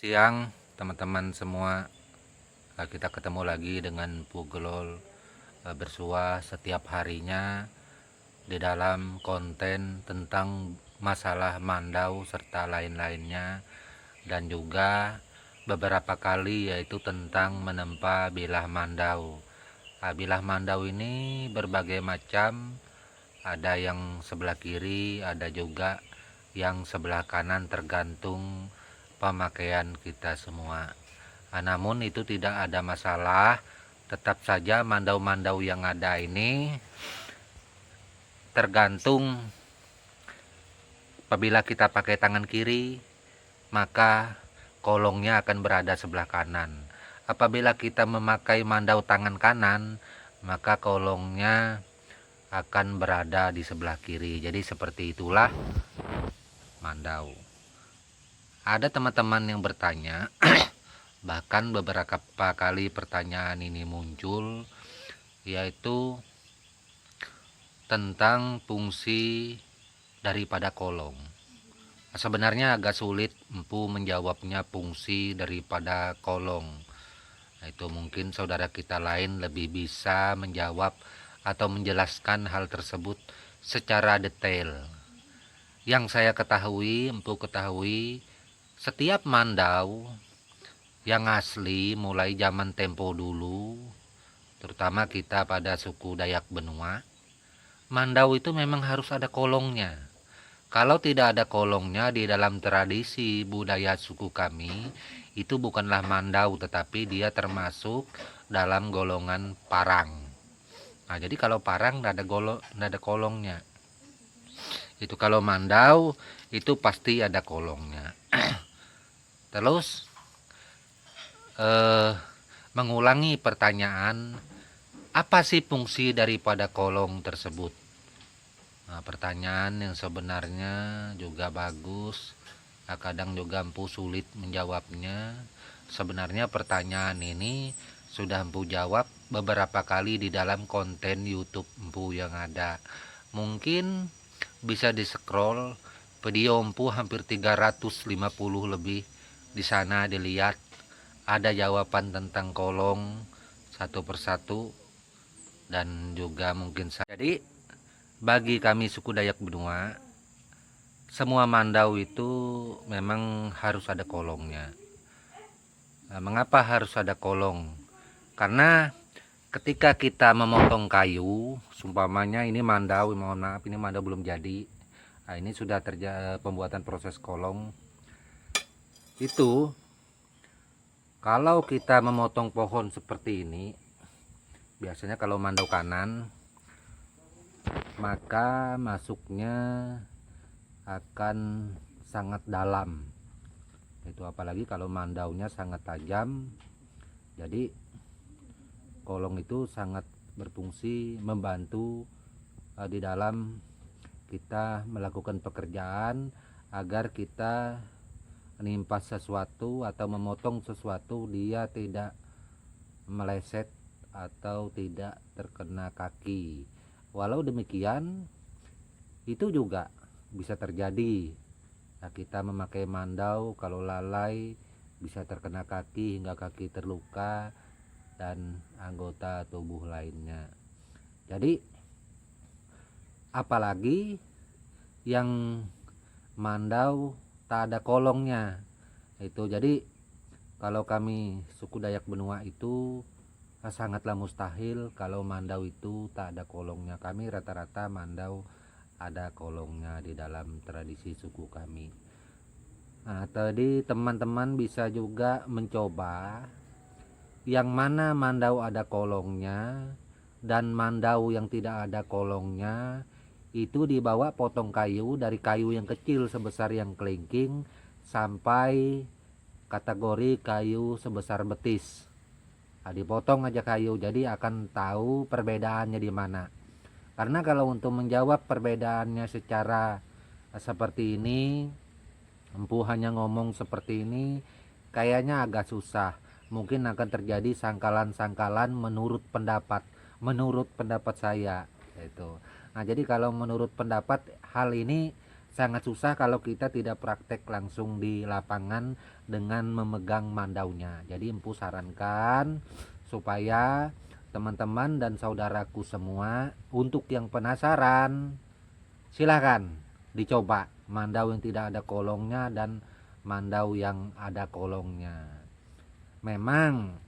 Siang teman-teman semua. Kita ketemu lagi dengan Pugelol bersua setiap harinya di dalam konten tentang masalah Mandau serta lain-lainnya, dan juga beberapa kali yaitu tentang menempa bilah Mandau. Bilah Mandau ini berbagai macam, ada yang sebelah kiri, ada juga yang sebelah kanan, tergantung pemakaian kita semua. Namun itu tidak ada masalah, tetap saja mandau-mandau yang ada ini tergantung. Apabila kita pakai tangan kiri, maka kolongnya akan berada sebelah kanan. Apabila kita memakai mandau tangan kanan, maka kolongnya akan berada di sebelah kiri. Jadi seperti itulah mandau. Ada teman-teman yang bertanya, bahkan beberapa kali pertanyaan ini muncul, yaitu tentang fungsi daripada kolong. Sebenarnya agak sulit empu menjawabnya fungsi daripada kolong. Itu mungkin saudara kita lain lebih bisa menjawab atau menjelaskan hal tersebut secara detail. Yang saya ketahui, empu ketahui, setiap mandau yang asli mulai zaman tempo dulu, terutama kita pada suku Dayak Benua, mandau itu memang harus ada kolongnya. Kalau tidak ada kolongnya di dalam tradisi budaya suku kami, itu bukanlah mandau, tetapi dia termasuk dalam golongan parang. Jadi kalau parang tidak ada kolongnya. Itu kalau mandau itu pasti ada kolongnya. Terus mengulangi pertanyaan, apa sih fungsi daripada kolong tersebut? Pertanyaan yang sebenarnya juga bagus, kadang juga empu sulit menjawabnya. Sebenarnya pertanyaan ini sudah empu jawab beberapa kali di dalam konten YouTube empu yang ada. Mungkin bisa di scroll video empu hampir 350 lebih. Di sana dilihat ada jawaban tentang kolong satu persatu, dan juga mungkin jadi bagi kami suku Dayak Benua, semua mandau itu memang harus ada kolongnya. Mengapa harus ada kolong? Karena ketika kita memotong kayu, sumpamanya ini mandau, mohon maaf ini mandau belum jadi. Ini sudah terjadi pembuatan proses kolong. Itu kalau kita memotong pohon seperti ini, biasanya kalau mandau kanan, maka masuknya akan sangat dalam. Itu apalagi kalau mandaunya sangat tajam. Jadi kolong itu sangat berfungsi membantu di dalam kita melakukan pekerjaan, agar kita menimpas sesuatu atau memotong sesuatu dia tidak meleset atau tidak terkena kaki. Walau demikian, itu juga bisa terjadi. Kita memakai mandau, kalau lalai bisa terkena kaki hingga kaki terluka dan anggota tubuh lainnya. Jadi apalagi yang mandau tak ada kolongnya. Itu jadi kalau kami suku Dayak Benua itu sangatlah mustahil kalau mandau itu tak ada kolongnya. Kami rata-rata mandau ada kolongnya di dalam tradisi suku kami. Tadi teman-teman bisa juga mencoba yang mana mandau ada kolongnya dan mandau yang tidak ada kolongnya. Itu dibawa potong kayu, dari kayu yang kecil sebesar yang kelingking sampai kategori kayu sebesar betis. Dipotong aja kayu, jadi akan tahu perbedaannya di mana. Karena kalau untuk menjawab perbedaannya secara seperti ini, empu hanya ngomong seperti ini, kayaknya agak susah. Mungkin akan terjadi sangkalan-sangkalan menurut pendapat saya itu. Jadi kalau menurut pendapat, hal ini Sangat susah kalau kita tidak praktek langsung di lapangan dengan memegang mandaunya. Jadi empu sarankan supaya teman-teman dan saudaraku semua, untuk yang penasaran silahkan dicoba mandau yang tidak ada kolongnya dan mandau yang ada kolongnya. Memang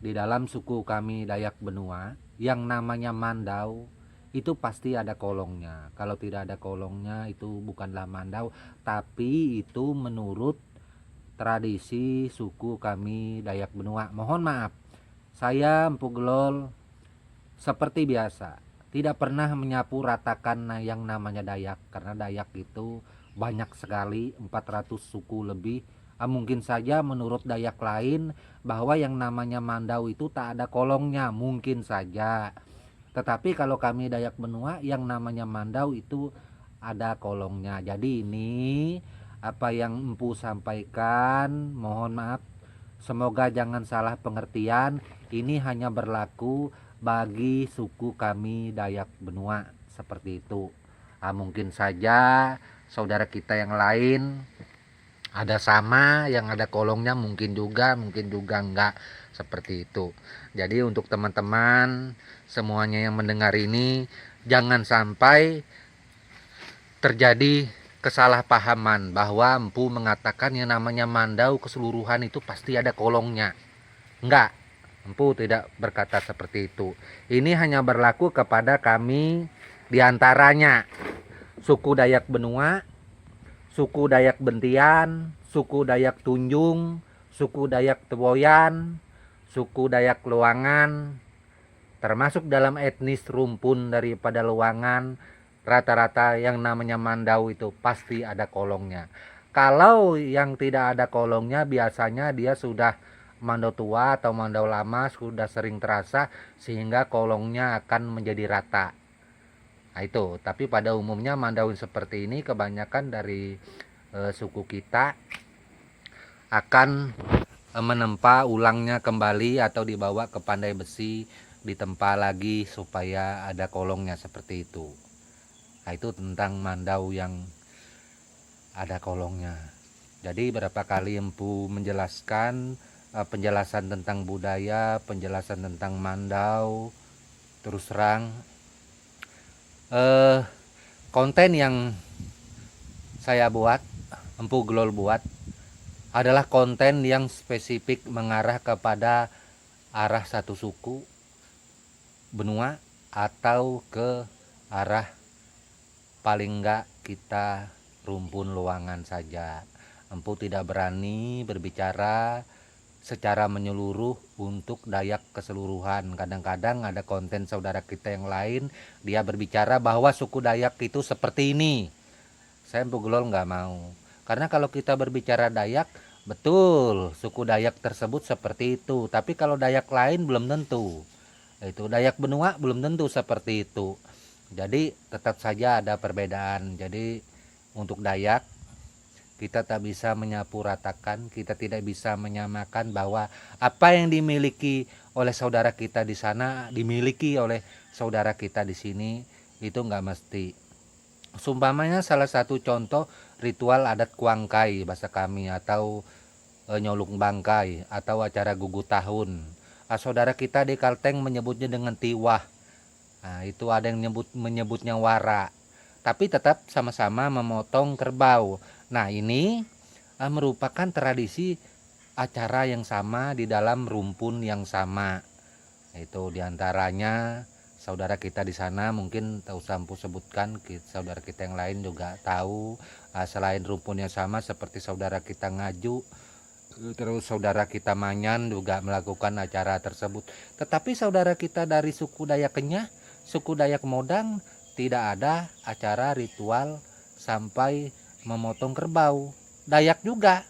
di dalam suku kami Dayak Benua yang namanya mandau itu pasti ada kolongnya. Kalau tidak ada kolongnya itu bukanlah mandau, tapi itu menurut tradisi suku kami Dayak Benua. Mohon maaf, saya Empu Gelol seperti biasa tidak pernah menyapu ratakan yang namanya Dayak, karena Dayak itu banyak sekali, 400 suku lebih. Mungkin saja menurut Dayak lain bahwa yang namanya mandau itu tak ada kolongnya, mungkin saja. Tetapi kalau kami Dayak Benua yang namanya mandau itu ada kolongnya. Jadi ini apa yang Empu sampaikan, mohon maaf, semoga jangan salah pengertian. Ini hanya berlaku bagi suku kami Dayak Benua, seperti itu. Mungkin saja saudara kita yang lain ada sama, yang ada kolongnya mungkin juga enggak, seperti itu. Jadi untuk teman-teman semuanya yang mendengar ini, jangan sampai terjadi kesalahpahaman bahwa Empu mengatakan yang namanya mandau keseluruhan itu pasti ada kolongnya. Enggak, Empu tidak berkata seperti itu. Ini hanya berlaku kepada kami diantaranya suku Dayak Benua, suku Dayak Bentian, suku Dayak Tunjung, suku Dayak Teboyan, suku Dayak Luangan, termasuk dalam etnis rumpun daripada Luangan. Rata-rata yang namanya mandau itu pasti ada kolongnya. Kalau yang tidak ada kolongnya biasanya dia sudah mandau tua atau mandau lama, sudah sering terasa sehingga kolongnya akan menjadi rata. Nah itu, tapi pada umumnya mandau seperti ini kebanyakan dari suku kita akan menempa ulangnya kembali atau dibawa ke pandai besi, ditempa lagi supaya ada kolongnya, seperti itu. Nah itu tentang mandau yang ada kolongnya. Jadi berapa kali Empu menjelaskan penjelasan tentang budaya, penjelasan tentang mandau, terus terang konten yang saya buat, Empu Gelol buat, adalah konten yang spesifik mengarah kepada arah satu suku benua atau ke arah paling enggak kita rumpun Luangan saja. Empu tidak berani berbicara secara menyeluruh untuk Dayak keseluruhan. Kadang-kadang ada konten saudara kita yang lain, dia berbicara bahwa suku Dayak itu seperti ini. Saya Empu Gelol nggak mau. Karena kalau kita berbicara Dayak, betul suku Dayak tersebut seperti itu. Tapi kalau Dayak lain belum tentu. Itu Dayak Benua belum tentu seperti itu. Jadi tetap saja ada perbedaan. Jadi untuk Dayak kita tak bisa menyapu ratakan, kita tidak bisa menyamakan bahwa apa yang dimiliki oleh saudara kita di sana dimiliki oleh saudara kita di sini, itu nggak mesti. Sumpamanya salah satu contoh ritual adat Kuangkai bahasa kami, atau nyolong bangkai, atau acara gugu tahun. Saudara kita di Kalteng menyebutnya dengan tiwah. Nah, itu ada yang menyebutnya wara. Tapi tetap sama-sama memotong kerbau. Nah ini merupakan tradisi acara yang sama di dalam rumpun yang sama. Itu diantaranya saudara kita di sana mungkin tak usah Empu sebutkan, saudara kita yang lain juga tahu. Selain rumpun yang sama seperti saudara kita Ngaju, terus saudara kita Manyan juga melakukan acara tersebut. Tetapi saudara kita dari suku Dayak Kenyah, suku Dayak Modang tidak ada acara ritual sampai memotong kerbau. Dayak juga.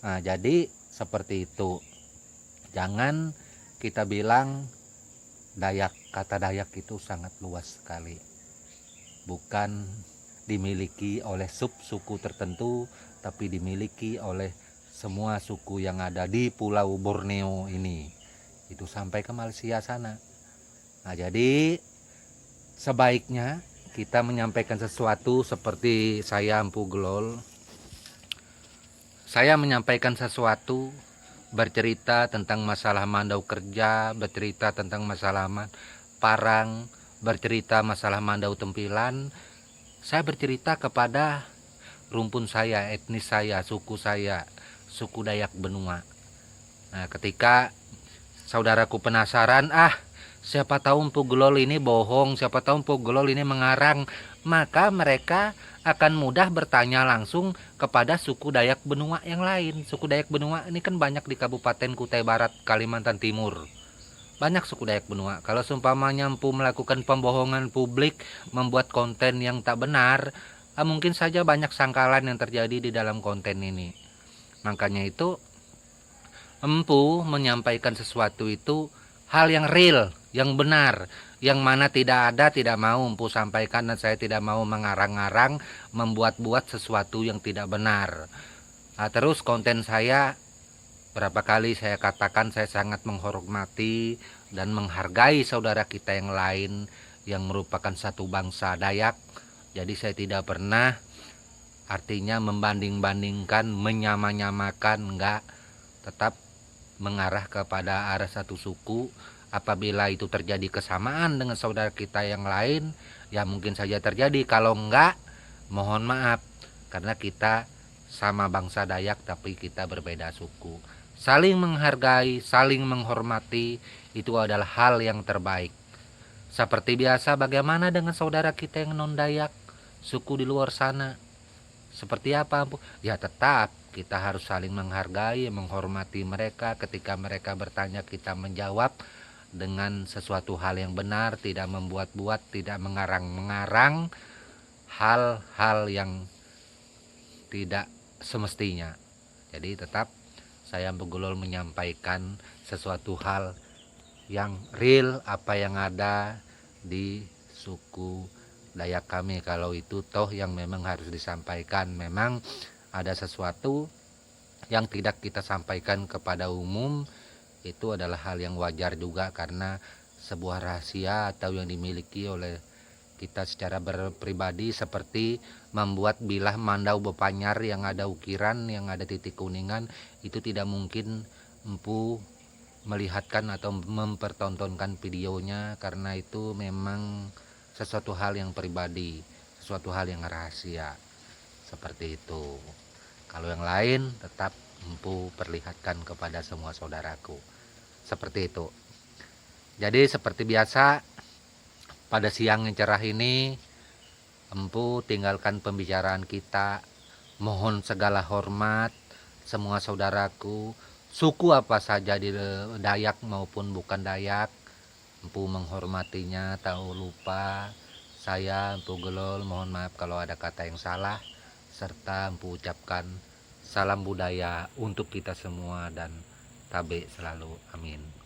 Nah, jadi seperti itu. Jangan kita bilang Dayak, kata Dayak itu sangat luas sekali. Bukan dimiliki oleh sub-suku tertentu, tapi dimiliki oleh semua suku yang ada di Pulau Borneo ini. Itu sampai ke Malaysia sana. Nah, jadi sebaiknya kita menyampaikan sesuatu seperti saya Empu Gelol. Saya menyampaikan sesuatu, bercerita tentang masalah mandau kerja, bercerita tentang masalah parang, bercerita masalah mandau tempilan. Saya bercerita kepada rumpun saya, etnis saya, suku Dayak Benua. Nah, ketika saudaraku penasaran, siapa tahu Empu Gelol ini bohong, siapa tahu Empu Gelol ini mengarang, maka mereka akan mudah bertanya langsung kepada suku Dayak Benua yang lain. Suku Dayak Benua ini kan banyak di Kabupaten Kutai Barat, Kalimantan Timur. Banyak suku Dayak Benua. Kalau seumpamanya Empu melakukan pembohongan publik, membuat konten yang tak benar, mungkin saja banyak sangkalan yang terjadi di dalam konten ini. Makanya itu Empu menyampaikan sesuatu itu hal yang real, yang benar, yang mana tidak ada, tidak mau Empu sampaikan, dan saya tidak mau mengarang-arang, membuat-buat sesuatu yang tidak benar. Terus konten saya, berapa kali saya katakan saya sangat menghormati dan menghargai saudara kita yang lain yang merupakan satu bangsa Dayak. Jadi saya tidak pernah artinya membanding-bandingkan, menyama-nyamakan, enggak. Tetap mengarah kepada arah satu suku. Apabila itu terjadi kesamaan dengan saudara kita yang lain, ya mungkin saja terjadi. Kalau enggak, mohon maaf, karena kita sama bangsa Dayak tapi kita berbeda suku. Saling menghargai, saling menghormati, itu adalah hal yang terbaik. Seperti biasa, bagaimana dengan saudara kita yang non Dayak, suku di luar sana? Seperti apa? Ya tetap kita harus saling menghargai, menghormati mereka. Ketika mereka bertanya, kita menjawab dengan sesuatu hal yang benar, tidak membuat-buat, tidak mengarang-mengarang hal-hal yang tidak semestinya. Jadi tetap saya Empu Gelol menyampaikan sesuatu hal yang real, apa yang ada di suku Dayak kami. Kalau itu toh yang memang harus disampaikan, memang ada sesuatu yang tidak kita sampaikan kepada umum, itu adalah hal yang wajar juga, karena sebuah rahasia atau yang dimiliki oleh kita secara berpribadi, seperti membuat bilah mandau bepanyar yang ada ukiran, yang ada titik kuningan, itu tidak mungkin Empu melihatkan atau mempertontonkan videonya, karena itu memang sesuatu hal yang pribadi, sesuatu hal yang rahasia, seperti itu. Kalau yang lain tetap Empu perlihatkan kepada semua saudaraku, seperti itu. Jadi seperti biasa, pada siang yang cerah ini Empu tinggalkan pembicaraan kita. Mohon segala hormat semua saudaraku, suku apa saja di Dayak maupun bukan Dayak, Empu menghormatinya. Tahu lupa, saya Empu Gelol mohon maaf kalau ada kata yang salah, serta Empu ucapkan salam budaya untuk kita semua dan tabe selalu, amin.